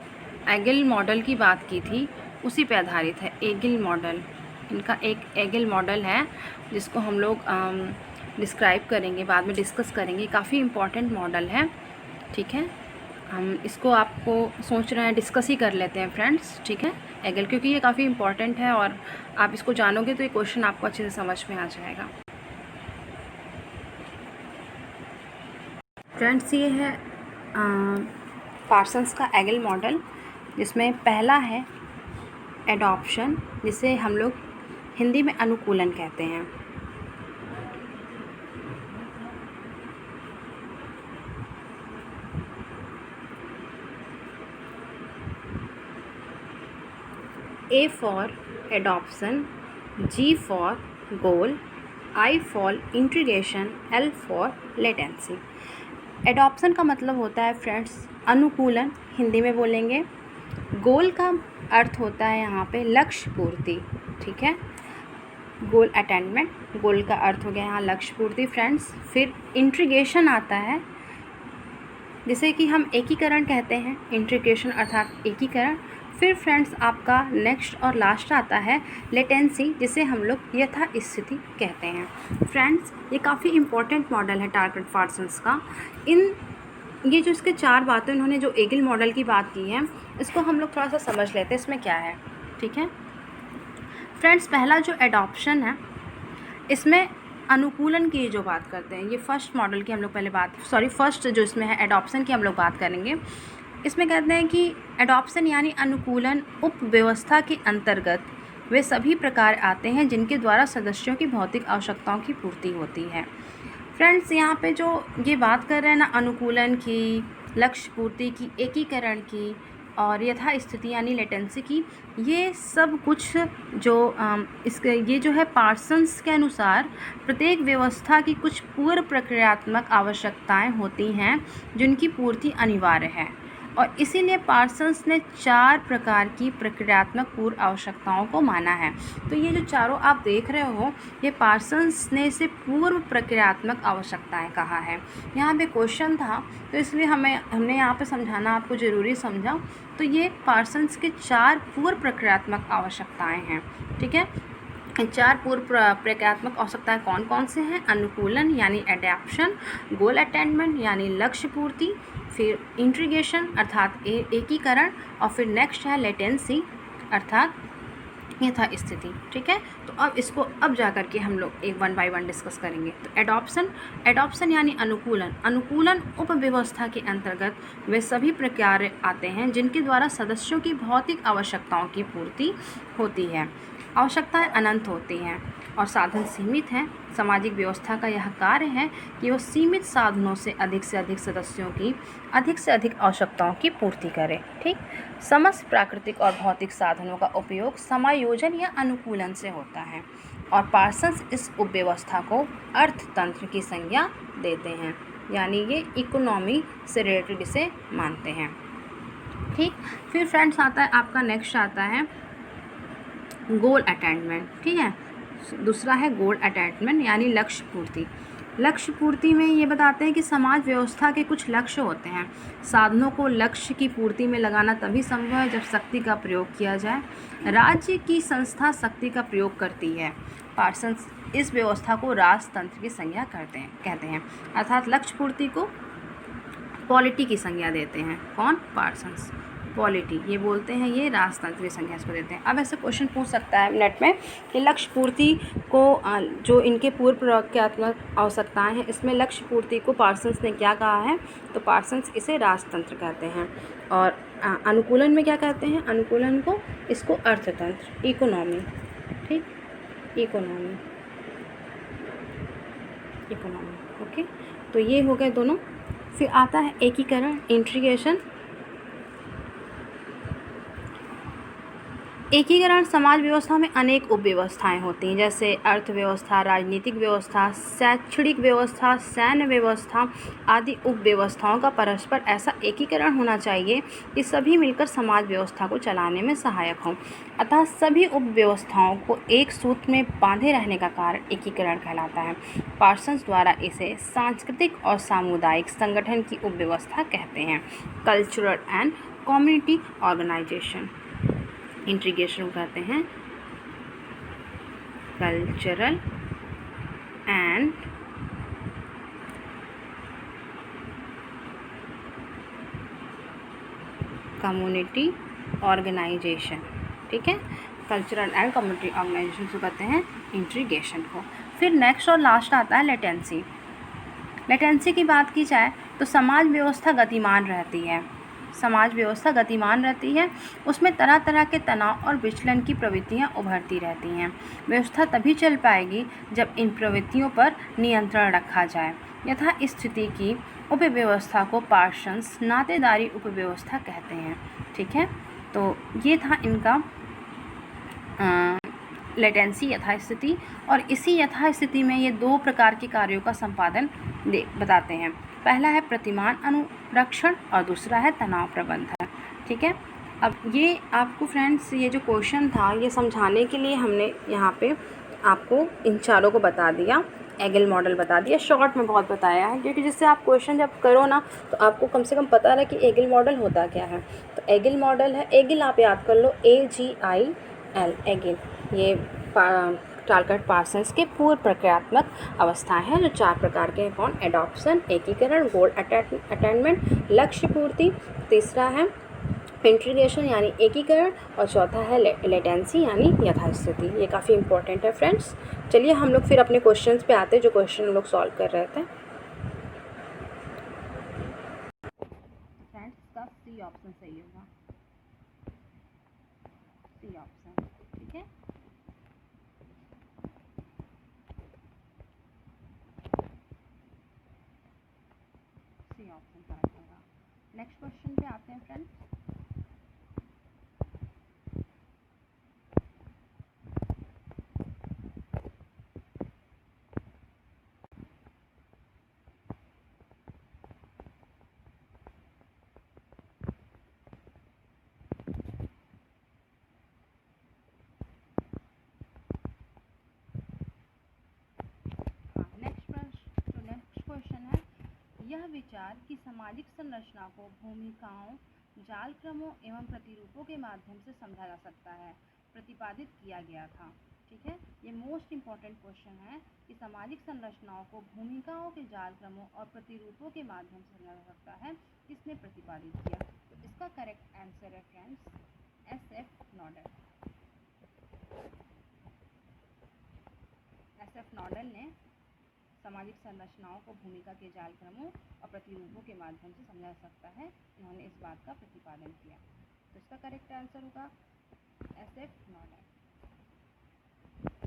एगिल मॉडल की बात की थी उसी पे आधारित है। एगिल मॉडल इनका एक एगिल मॉडल है जिसको हम लोग डिस्क्राइब करेंगे, बाद में डिस्कस करेंगे। काफ़ी इम्पॉर्टेंट मॉडल है, ठीक है। हम इसको आपको सोच रहे हैं डिस्कस ही कर लेते हैं फ्रेंड्स, ठीक है, एगिल, क्योंकि ये काफ़ी इम्पॉर्टेंट है और आप इसको जानोगे तो ये क्वेश्चन आपको अच्छे से समझ में आ जाएगा। फ्रेंड्स ये है पार्सन्स का एगिल मॉडल, जिसमें पहला है एडॉप्शन, जिसे हम लोग हिंदी में अनुकूलन कहते हैं। A for adoption, G for goal, I for integration, L for latency। Adoption का मतलब होता है फ्रेंड्स अनुकूलन, हिंदी में बोलेंगे। गोल का अर्थ होता है यहाँ पे लक्ष्य पूर्ति, ठीक है, गोल अटेनमेंट, गोल का अर्थ हो गया यहाँ लक्ष्य पूर्ति फ्रेंड्स। फिर इंटीग्रेशन आता है जिसे कि हम एकीकरण कहते हैं, इंटीग्रेशन अर्थात एकीकरण। फिर फ्रेंड्स आपका नेक्स्ट और लास्ट आता है लेटेंसी, जिसे हम लोग यथा स्थिति कहते हैं। फ्रेंड्स ये काफ़ी इम्पोर्टेंट मॉडल है टालकट पार्सन्स का। ये जो इसके चार बातें उन्होंने जो एगिल मॉडल की बात की है, इसको हम लोग थोड़ा सा समझ लेते हैं इसमें क्या है, ठीक है। फ्रेंड्स पहला जो एडॉप्शन है, इसमें अनुकूलन की जो बात करते हैं, ये फर्स्ट मॉडल की हम लोग पहले फर्स्ट जो इसमें है एडॉप्शन की हम लोग बात करेंगे। इसमें कहते हैं कि एडॉप्शन यानी अनुकूलन उपव्यवस्था के अंतर्गत वे सभी प्रकार आते हैं जिनके द्वारा सदस्यों की भौतिक आवश्यकताओं की पूर्ति होती है। फ्रेंड्स यहाँ पे जो ये बात कर रहे हैं ना, अनुकूलन की, लक्ष्य पूर्ति की, एकीकरण की और यथा स्थिति यानी लेटेंसी की, ये सब कुछ जो इसके ये जो है पार्सन्स के अनुसार प्रत्येक व्यवस्था की कुछ पूर्व प्रक्रियात्मक आवश्यकताएं होती हैं जिनकी पूर्ति अनिवार्य है। और इसीलिए पार्सन्स ने 4 प्रकार की प्रक्रियात्मक पूर्व आवश्यकताओं को माना है। तो ये जो चारों आप देख रहे हो, ये पार्सन्स ने इसे पूर्व प्रक्रियात्मक आवश्यकताएं कहा है। यहाँ पे क्वेश्चन था, तो इसलिए हमने यहाँ पे समझाना आपको ज़रूरी समझा। तो ये पार्सन्स के 4 पूर्व प्रक्रियात्मक आवश्यकताएं हैं। ठीक है, 4 पूर्व प्रक्रियात्मक आवश्यकताएं कौन कौन से हैं? अनुकूलन यानी एडेप्शन, गोल अटेनमेंट यानी लक्ष्य पूर्ति, फिर इंटीग्रेशन अर्थात एकीकरण, और फिर नेक्स्ट है लेटेंसी अर्थात यथास्थिति। ठीक है, तो अब जा कर के हम लोग एक 1 बाय 1 डिस्कस करेंगे। तो एडॉप्शन यानी अनुकूलन उपव्यवस्था के अंतर्गत वे सभी प्रक्रियाएं आते हैं जिनके द्वारा सदस्यों की भौतिक आवश्यकताओं की पूर्ति होती है। आवश्यकताएं अनंत होती हैं और साधन सीमित हैं। सामाजिक व्यवस्था का यह कार्य है कि वह सीमित साधनों से अधिक सदस्यों की अधिक से अधिक आवश्यकताओं की पूर्ति करे। ठीक, समस्त प्राकृतिक और भौतिक साधनों का उपयोग समायोजन या अनुकूलन से होता है और पार्सन्स इस उपव्यवस्था को अर्थतंत्र की संज्ञा देते हैं, यानी ये इकोनॉमी से रिलेटेड इसे मानते हैं। ठीक, फिर फ्रेंड्स आता है आपका नेक्स्ट आता है गोल अटेनमेंट। ठीक है, दूसरा है गोल अटेनमेंट यानी लक्ष्य पूर्ति। लक्ष्य पूर्ति में ये बताते हैं कि समाज व्यवस्था के कुछ लक्ष्य होते हैं। साधनों को लक्ष्य की पूर्ति में लगाना तभी संभव है जब शक्ति का प्रयोग किया जाए। राज्य की संस्था शक्ति का प्रयोग करती है। पार्सन्स इस व्यवस्था को राजतंत्र की संज्ञा कहते हैं अर्थात लक्ष्य पूर्ति को पॉलिटी की संज्ञा देते हैं। कौन? पार्सन्स। पॉलिटी ये बोलते हैं, ये राजतंत्र की संज्ञा इसको देते हैं। अब ऐसे क्वेश्चन पूछ सकता है नेट में कि लक्ष्य पूर्ति को जो इनके पूर्व प्रक्रियात्मक आवश्यकताएं हैं, इसमें लक्ष्य पूर्ति को पार्सन्स ने क्या कहा है? तो पार्सन्स इसे राजतंत्र कहते हैं। और अनुकूलन में क्या कहते हैं? अनुकूलन को इसको अर्थतंत्र, इकोनॉमी। ठीक, इकोनॉमी। ओके, तो ये हो गए दोनों। फिर आता है एकीकरण, इंटीग्रेशन। एकीकरण समाज व्यवस्था में अनेक उपव्यवस्थाएं होती हैं, जैसे अर्थव्यवस्था, राजनीतिक व्यवस्था, शैक्षणिक व्यवस्था, सैन्य व्यवस्था आदि उपव्यवस्थाओं का परस्पर ऐसा एकीकरण होना चाहिए कि सभी मिलकर समाज व्यवस्था को चलाने में सहायक हों। अतः सभी उपव्यवस्थाओं को एक सूत्र में बांधे रहने का कारण एकीकरण कहलाता है। पार्सन्स द्वारा इसे सांस्कृतिक और सामुदायिक संगठन की उपव्यवस्था कहते हैं, cultural and community organisation. Integration कहते हैं कल्चरल एंड कम्युनिटी ऑर्गेनाइजेशन। ठीक है, कल्चरल एंड कम्युनिटी ऑर्गेनाइजेशन को कहते हैं इंटीग्रेशन को। फिर नेक्स्ट और लास्ट आता है लेटेंसी। लेटेंसी की बात की जाए तो समाज व्यवस्था गतिमान रहती है। उसमें तरह तरह के तनाव और विचलन की प्रवृत्तियां उभरती रहती हैं। व्यवस्था तभी चल पाएगी जब इन प्रवृत्तियों पर नियंत्रण रखा जाए। यथा स्थिति की उपव्यवस्था को पार्सन्स नातेदारी उपव्यवस्था कहते हैं। ठीक है, तो ये था इनका लेटेंसी, यथास्थिति। और इसी यथास्थिति में ये 2 प्रकार के कार्यों का संपादन बताते हैं। पहला है प्रतिमान अनुरक्षण और दूसरा है तनाव प्रबंधन। ठीक है, अब ये आपको फ्रेंड्स ये जो क्वेश्चन था ये समझाने के लिए हमने यहाँ पे आपको इन चारों को बता दिया, एगिल मॉडल बता दिया, शॉर्ट में बहुत बताया है, क्योंकि जिससे आप क्वेश्चन जब करो ना तो आपको कम से कम पता रहे कि एगिल मॉडल होता क्या है। तो एगिल मॉडल है, एगिल आप याद कर लो, AGIL, एगिल। ये टालकट पार्सन्स के पूर्व प्रक्रियात्मक अवस्थाएं हैं जो 4 प्रकार के हैं। कौन? एडॉप्शन, एकीकरण, गोल अटेनमेंट, लक्ष्य पूर्ति, तीसरा है इंटीग्रेशन यानी एकीकरण, और चौथा है लेटेंसी यानी यथास्थिति। ये काफ़ी इंपॉर्टेंट है फ्रेंड्स। चलिए हम लोग फिर अपने क्वेश्चंस पे आते हैं जो क्वेश्चन हम लोग सॉल्व कर रहे थे। फ्रेंड्स का सी ऑप्शन सही होगा, सी ऑप्शन। ठीक है, सी ऑप्शन करेक्ट होगा। नेक्स्ट क्वेश्चन पे आते हैं फ्रेंड्स। यह विचार कि सामाजिक संरचना को भूमिकाओं, जालक्रमों एवं प्रतिरूपों के माध्यम से समझा जा सकता है, प्रतिपादित किया गया था। ठीक है, ये मोस्ट इम्पॉर्टेंट क्वेश्चन है कि सामाजिक संरचनाओं को भूमिकाओं के जालक्रमों और प्रतिरूपों के माध्यम से समझा जा सकता है, किसने प्रतिपादित किया? तो इसका करेक्ट आंसर है फ्रेंड्स SF नॉडेल। SF नॉडेल ने सामाजिक संरचनाओं को भूमिका के जालक्रमों और प्रतिरूपों के माध्यम से समझा जा सकता है, इन्होंने इस बात का प्रतिपादन किया। तो इसका करेक्ट आंसर होगा SF नॉडेल।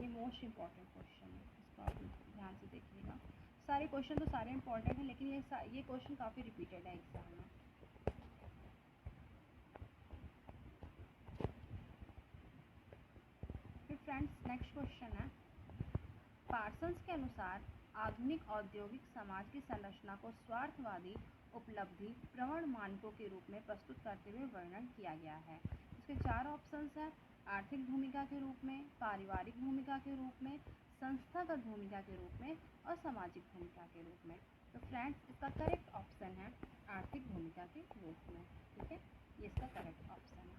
ये मोस्ट इम्पॉर्टेंट क्वेश्चन है, इसको आप ध्यान से देखिएगा। सारे क्वेश्चन तो सारे इम्पॉर्टेंट हैं, लेकिन ये क्वेश्चन काफ़ी रिपीटेड है एग्जाम में। फिर फ्रेंड्स नेक्स्ट क्वेश्चन है, पार्सन्स के अनुसार आधुनिक औद्योगिक समाज की संरचना को स्वार्थवादी उपलब्धि प्रवण मानकों के रूप में प्रस्तुत करते हुए वर्णन किया गया है। इसके 4 ऑप्शंस हैं, आर्थिक भूमिका के रूप में, पारिवारिक भूमिका के रूप में, संस्थागत भूमिका के रूप में और सामाजिक भूमिका के रूप में। तो फ्रेंड्स इसका करेक्ट ऑप्शन है आर्थिक भूमिका के रूप में। ठीक है, ये इसका करेक्ट ऑप्शन है।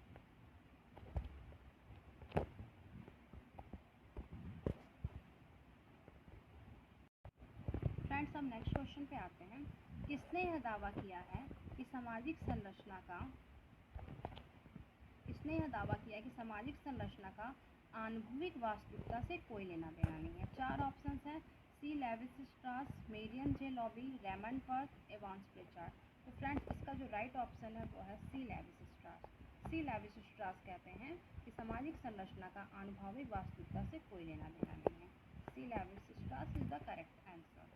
फ्रेंड्स हम नेक्स्ट क्वेश्चन पे आते हैं। किसने यह दावा किया है कि सामाजिक संरचना का आनुभविक वास्तविकता से कोई लेना देना नहीं है? 4 ऑप्शंस हैं, C. Levi Strauss, Marian J Levy, Raymond Firth, Evans Pritchard. तो फ्रेंड्स इसका जो राइट ऑप्शन है वो है C. लेविस-स्ट्रॉस। C. लेविस-स्ट्रॉस कहते हैं कि सामाजिक संरचना का आनुभविक वास्तविकता से कोई लेना देना नहीं है। C. Levi's-straws is the correct answer.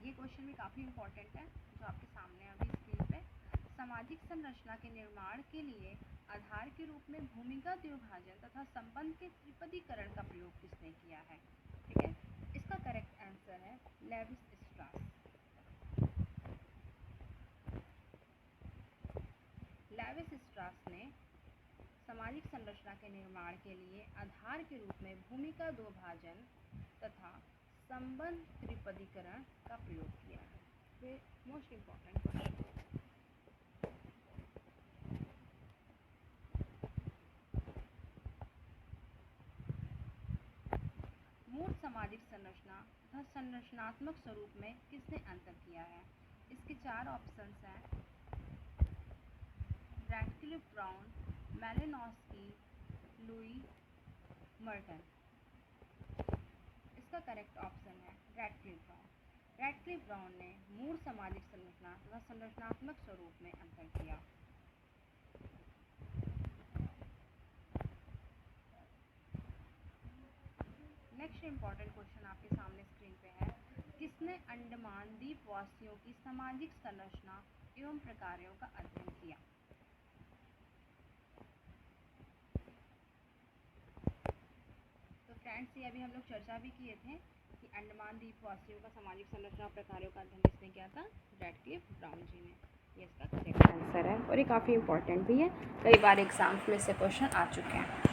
ये क्वेश्चन भी काफ़ी इम्पोर्टेंट है जो आपके सामने अभी स्क्रीन पे। सामाजिक संरचना के निर्माण के लिए आधार के रूप में भूमिका द्विभाजन तथा संबंध के त्रिपदीकरण का प्रयोग किसने किया है? ठीक है, इसका करेक्ट आंसर है लेविस-स्ट्रॉस। लेविस-स्ट्रॉस ने सामाजिक संरचना के निर्माण के लिए आधार के रूप में भूमिका द्विभाजन तथा संबंध त्रिपदीकरण का प्रयोग किया है। फिर मोस्ट इम्पॉर्टेंट क्वेश्चन, मूर्त सामाजिक संरचना तथा संरचनात्मक स्वरूप में किसने अंतर किया है? इसके 4 ऑप्शंस हैं, Radcliffe brown, Malinowski, Louis Merton. इसका करेक्ट ऑप्शन है रैडक्लिफ ब्राउन। रैडक्लिफ ब्राउन ने मूर्त सामाजिक संरचना तथा संरचनात्मक स्वरूप में अंतर किया। नेक्स्ट इम्पॉर्टेंट क्वेश्चन आपके सामने स्क्रीन पे है, किसने अंडमान द्वीप वासियों की सामाजिक संरचना एवं प्रकारों का अध्ययन किया? तो फ्रेंड्स ये अभी हम लोग चर्चा भी किए थे कि अंडमान द्वीप वासियों का सामाजिक संरचना और प्रकारों का अध्ययन किसने किया था? रैडक्लिफ ब्राउन जी ने। ये इसका करेक्ट आंसर है और ये काफ़ी इंपॉर्टेंट भी है, कई बार एग्जाम्स में से क्वेश्चन आ चुके हैं।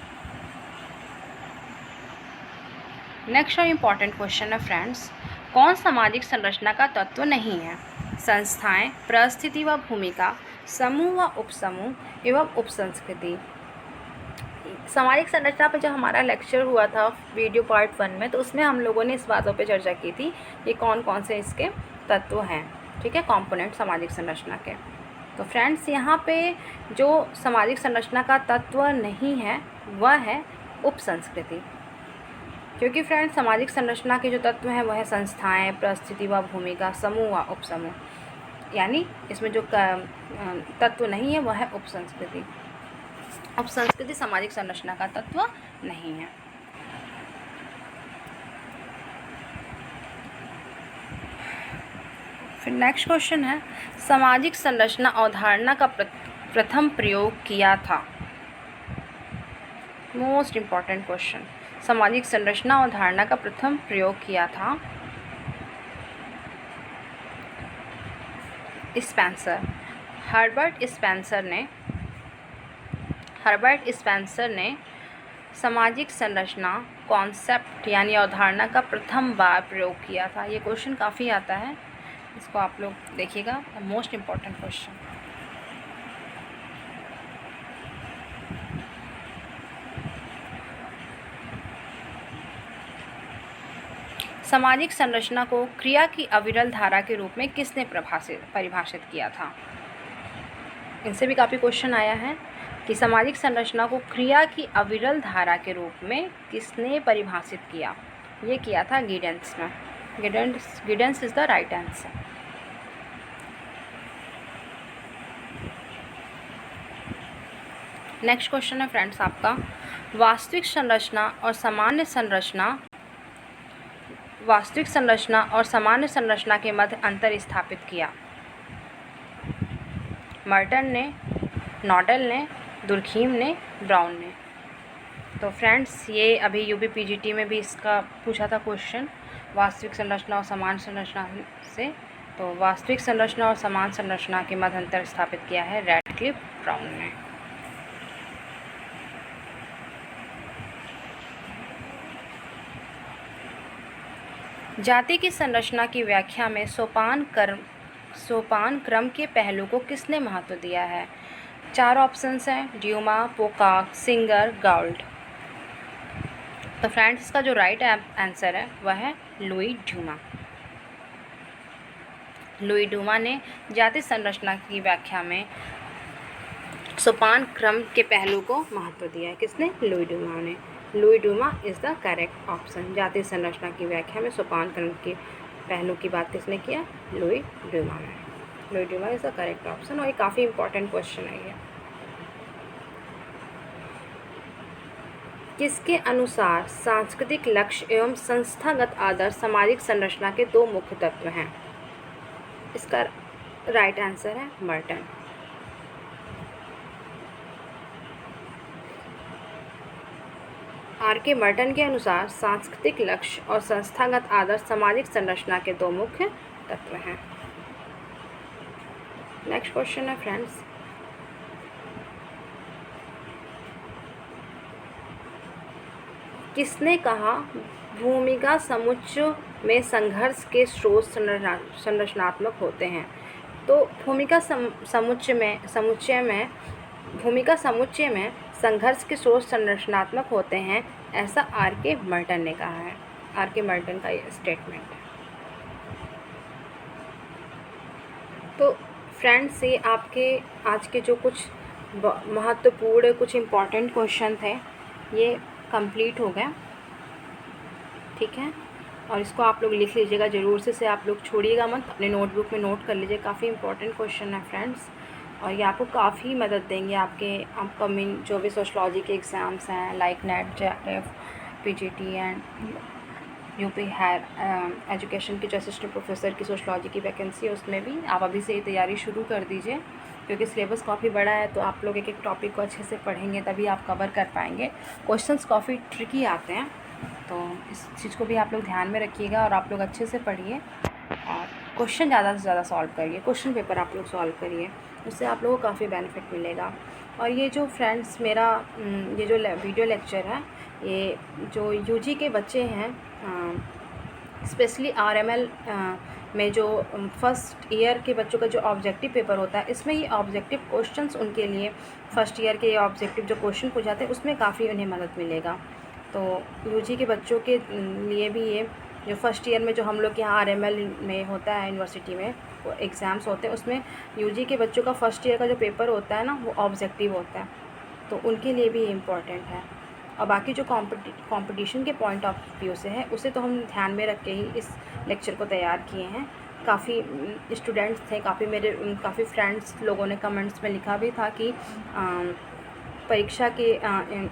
नेक्स्ट और इम्पॉर्टेंट क्वेश्चन है फ्रेंड्स, कौन सामाजिक संरचना का तत्व नहीं है? संस्थाएं, परिस्थिति व भूमिका, समूह व उपसमूह एवं उपसंस्कृति। सामाजिक संरचना पे जो हमारा लेक्चर हुआ था वीडियो पार्ट 1 में, तो उसमें हम लोगों ने इस बातों पे चर्चा की थी कि कौन कौन से इसके तत्व हैं। ठीक है, कंपोनेंट सामाजिक संरचना के। तो फ्रेंड्स यहाँ पे जो सामाजिक संरचना का तत्व नहीं है वह है उपसंस्कृति, क्योंकि फ्रेंड्स सामाजिक संरचना के जो तत्व हैं वह है संस्थाएं, परिस्थिति व भूमिका, समूह व उपसमूह, यानी इसमें जो तत्व नहीं है वह है उपसंस्कृति। उपसंस्कृति सामाजिक संरचना का तत्व नहीं है। फिर नेक्स्ट क्वेश्चन है, सामाजिक संरचना अवधारणा का प्रथम प्रयोग किया था? मोस्ट इम्पॉर्टेंट क्वेश्चन, सामाजिक संरचना अवधारणा का प्रथम प्रयोग किया था स्पेंसर। हर्बर्ट स्पेंसर ने सामाजिक संरचना कॉन्सेप्ट यानी अवधारणा का प्रथम बार प्रयोग किया था? ये क्वेश्चन काफ़ी आता है, इसको आप लोग देखिएगा, मोस्ट इम्पॉर्टेंट क्वेश्चन। सामाजिक संरचना को क्रिया की अविरल धारा के रूप में किसने परिभाषित किया था? इनसे भी काफ़ी क्वेश्चन आया है कि सामाजिक संरचना को क्रिया की अविरल धारा के रूप में किसने परिभाषित किया? ये किया था गिडेंस ने। Giddens is the right answer. Next question है फ्रेंड्स आपका, वास्तविक संरचना और सामान्य संरचना के मध्य अंतर स्थापित किया? मर्टन ने, नॉडेल ने, दुर्खीम ने, ब्राउन ने। तो फ्रेंड्स ये अभी यूपीपीजीटी में भी इसका पूछा था क्वेश्चन, वास्तविक संरचना और समान संरचना से। तो वास्तविक संरचना और समान संरचना के मध्य अंतर स्थापित किया है रैडक्लिफ ब्राउन ने। जाति की संरचना की व्याख्या में सोपान क्रम के पहलू को किसने महत्व दिया है? 4 ऑप्शंस हैं, ड्यूमा, पोकाक, सिंगर, गाउल्ट। तो फ्रेंड्स इसका जो राइट आंसर है वह है लुई ड्यूमा। लुई ड्यूमा ने जाति संरचना की व्याख्या में सोपान क्रम के पहलू को महत्व दिया है। किसने? लुई ड्यूमा ने। Louis Dumont is the correct option. जाति संरचना की व्याख्या में सोपान क्रम के पहलू की बात किसने किया? लुई ड्यूमा ने। Louis Dumont is the correct option. और ये काफ़ी इंपॉर्टेंट क्वेश्चन है ये। किसके अनुसार सांस्कृतिक लक्ष्य एवं संस्थागत आदर्श सामाजिक संरचना के 2 मुख्य तत्व हैं? इसका राइट आंसर है मर्टन। आर.के. मर्टन के अनुसार सांस्कृतिक लक्ष्य और संस्थागत आदर्श सामाजिक संरचना के 2 मुख्य तत्व हैं। नेक्स्ट क्वेश्चन है फ्रेंड्स, किसने कहा भूमिका समुच्चय में संघर्ष के स्रोत संरचनात्मक होते हैं? तो भूमिका समुच्चय में संघर्ष के स्रोत संरचनात्मक होते हैं, ऐसा आर.के. मर्टन ने कहा है। आर.के. मर्टन का ये स्टेटमेंट है। तो फ्रेंड्स ये आपके आज के जो कुछ महत्वपूर्ण कुछ इम्पॉर्टेंट क्वेश्चन थे ये कंप्लीट हो गए, ठीक है। और इसको आप लोग लिख लीजिएगा ज़रूर से आप लोग छोड़िएगा मत, अपने नोटबुक में नोट कर लीजिए। काफ़ी इंपॉर्टेंट क्वेश्चन है फ्रेंड्स, और ये आपको काफ़ी मदद देंगे आपके अपकमिंग जो भी सोशलॉजी के एग्ज़ाम्स हैं, like NET, JRF, PGT and UP higher education की जो असिस्टेंट प्रोफेसर की सोशलॉजी की वैकेंसी है उसमें भी आप अभी से ही तैयारी शुरू कर दीजिए, क्योंकि सिलेबस काफ़ी बड़ा है। तो आप लोग एक एक टॉपिक को अच्छे से पढ़ेंगे तभी आप कवर कर पाएंगे। क्वेश्चंस काफ़ी ट्रिकी आते हैं, तो इस चीज़ को भी आप लोग ध्यान में रखिएगा और आप लोग अच्छे से पढ़िए और क्वेश्चन ज़्यादा से ज़्यादा सॉल्व करिए। क्वेश्चन पेपर आप लोग सॉल्व करिए, उससे आप लोगों को काफ़ी बेनिफिट मिलेगा। और ये जो फ्रेंड्स मेरा ये जो वीडियो लेक्चर है, ये जो यूजी के बच्चे हैं, स्पेशली आरएमएल में जो फर्स्ट ईयर के बच्चों का जो ऑब्जेक्टिव पेपर होता है, इसमें ये ऑब्जेक्टिव क्वेश्चंस उनके लिए फर्स्ट ईयर के ऑब्जेक्टिव जो क्वेश्चन पूछ जाते हैं उसमें काफ़ी उन्हें मदद मिलेगा। तो यूजी के बच्चों के लिए भी ये जो फर्स्ट ईयर में जो हम लोग के यहाँ आरएमएल में होता है यूनिवर्सिटी में वो एग्ज़ाम्स होते हैं, उसमें यूजी के बच्चों का फर्स्ट ईयर का जो पेपर होता है ना वो ऑब्जेक्टिव होता है, तो उनके लिए भी इम्पॉर्टेंट है। और बाकी जो कंपटीशन के पॉइंट ऑफ व्यू से है उसे तो हम ध्यान में रख के ही इस लेक्चर को तैयार किए हैं। काफ़ी स्टूडेंट्स थे, काफ़ी फ्रेंड्स लोगों ने कमेंट्स में लिखा भी था कि परीक्षा के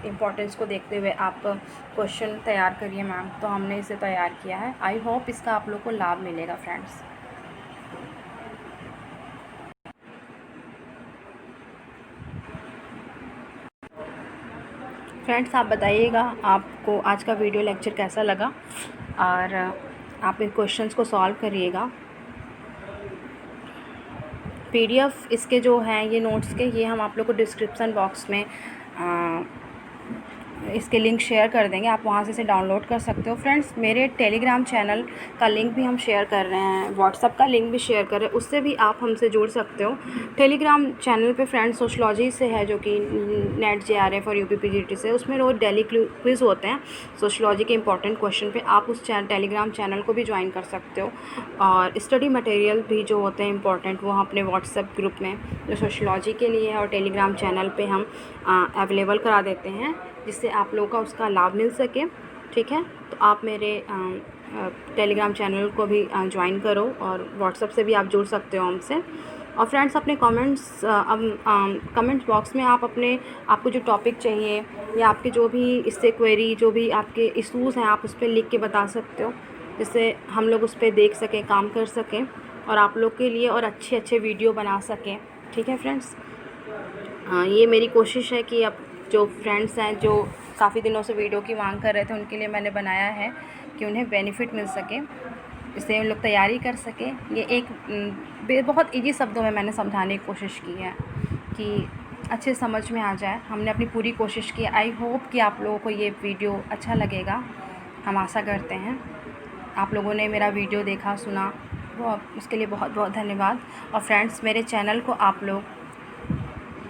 इम्पोर्टेंस को देखते हुए आप क्वेश्चन तैयार करिए मैम, तो हमने इसे तैयार किया है। आई होप इसका आप लोग को लाभ मिलेगा फ्रेंड्स। फ्रेंड्स आप बताइएगा आपको आज का वीडियो लेक्चर कैसा लगा, और आप इन क्वेश्चंस को सॉल्व करिएगा। पीडीएफ इसके जो हैं ये नोट्स के, ये हम आप लोग को डिस्क्रिप्शन बॉक्स में इसके लिंक शेयर कर देंगे, आप वहाँ से इसे डाउनलोड कर सकते हो। फ्रेंड्स, मेरे टेलीग्राम चैनल का लिंक भी हम शेयर कर रहे हैं, व्हाट्सअप का लिंक भी शेयर कर रहे हैं, उससे भी आप हमसे जुड़ सकते हो। टेलीग्राम चैनल पे फ्रेंड्स सोशलॉजी से है, जो कि नेट JRF और UPPGT से, उसमें रोज़ डेली क्विज़ होते हैं सोशलॉजी के इंपॉर्टेंट क्वेश्चन पे। आप उस टेलीग्राम चैनल को भी ज्वाइन कर सकते हो। और स्टडी मटेरियल भी जो होते हैं इंपॉर्टेंट, वो अपने व्हाट्सएप ग्रुप में जो सोशलॉजी के लिए है और टेलीग्राम चैनल पे हम अवेलेबल करा देते हैं, जिससे आप लोगों का उसका लाभ मिल सके। ठीक है, तो आप मेरे टेलीग्राम चैनल को भी ज्वाइन करो और व्हाट्सएप से भी आप जुड़ सकते हो हमसे। और फ्रेंड्स, अपने कमेंट्स बॉक्स में आप आपको जो टॉपिक चाहिए या आपके जो भी इससे क्वेरी, जो भी आपके इशूज़ हैं, आप उस पर लिख के बता सकते हो, जिससे हम लोग उस पर देख सकें, काम कर सकें और आप लोग के लिए और अच्छे वीडियो बना सकें। ठीक है फ्रेंड्स, ये मेरी कोशिश है कि अब जो फ्रेंड्स हैं जो काफ़ी दिनों से वीडियो की मांग कर रहे थे, उनके लिए मैंने बनाया है कि उन्हें बेनिफिट मिल सके, इससे उन लोग तैयारी कर सकें। ये एक बहुत ईजी शब्दों में मैंने समझाने की कोशिश की है कि अच्छे समझ में आ जाए। हमने अपनी पूरी कोशिश की। आई होप कि आप लोगों को ये वीडियो अच्छा लगेगा, हम आशा करते हैं। आप लोगों ने मेरा वीडियो देखा, सुना, वो उसके लिए बहुत बहुत धन्यवाद। और फ्रेंड्स, मेरे चैनल को आप लोग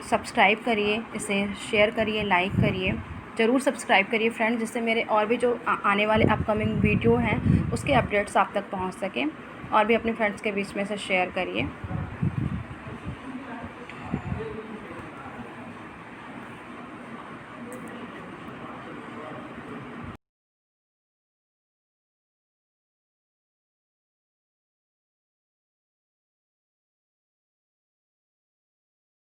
सब्सक्राइब करिए, इसे शेयर करिए, लाइक करिए, ज़रूर सब्सक्राइब करिए फ्रेंड्स, जिससे मेरे और भी जो आने वाले अपकमिंग वीडियो हैं उसके अपडेट्स आप तक पहुंच सकें। और भी अपने फ्रेंड्स के बीच में से शेयर करिए।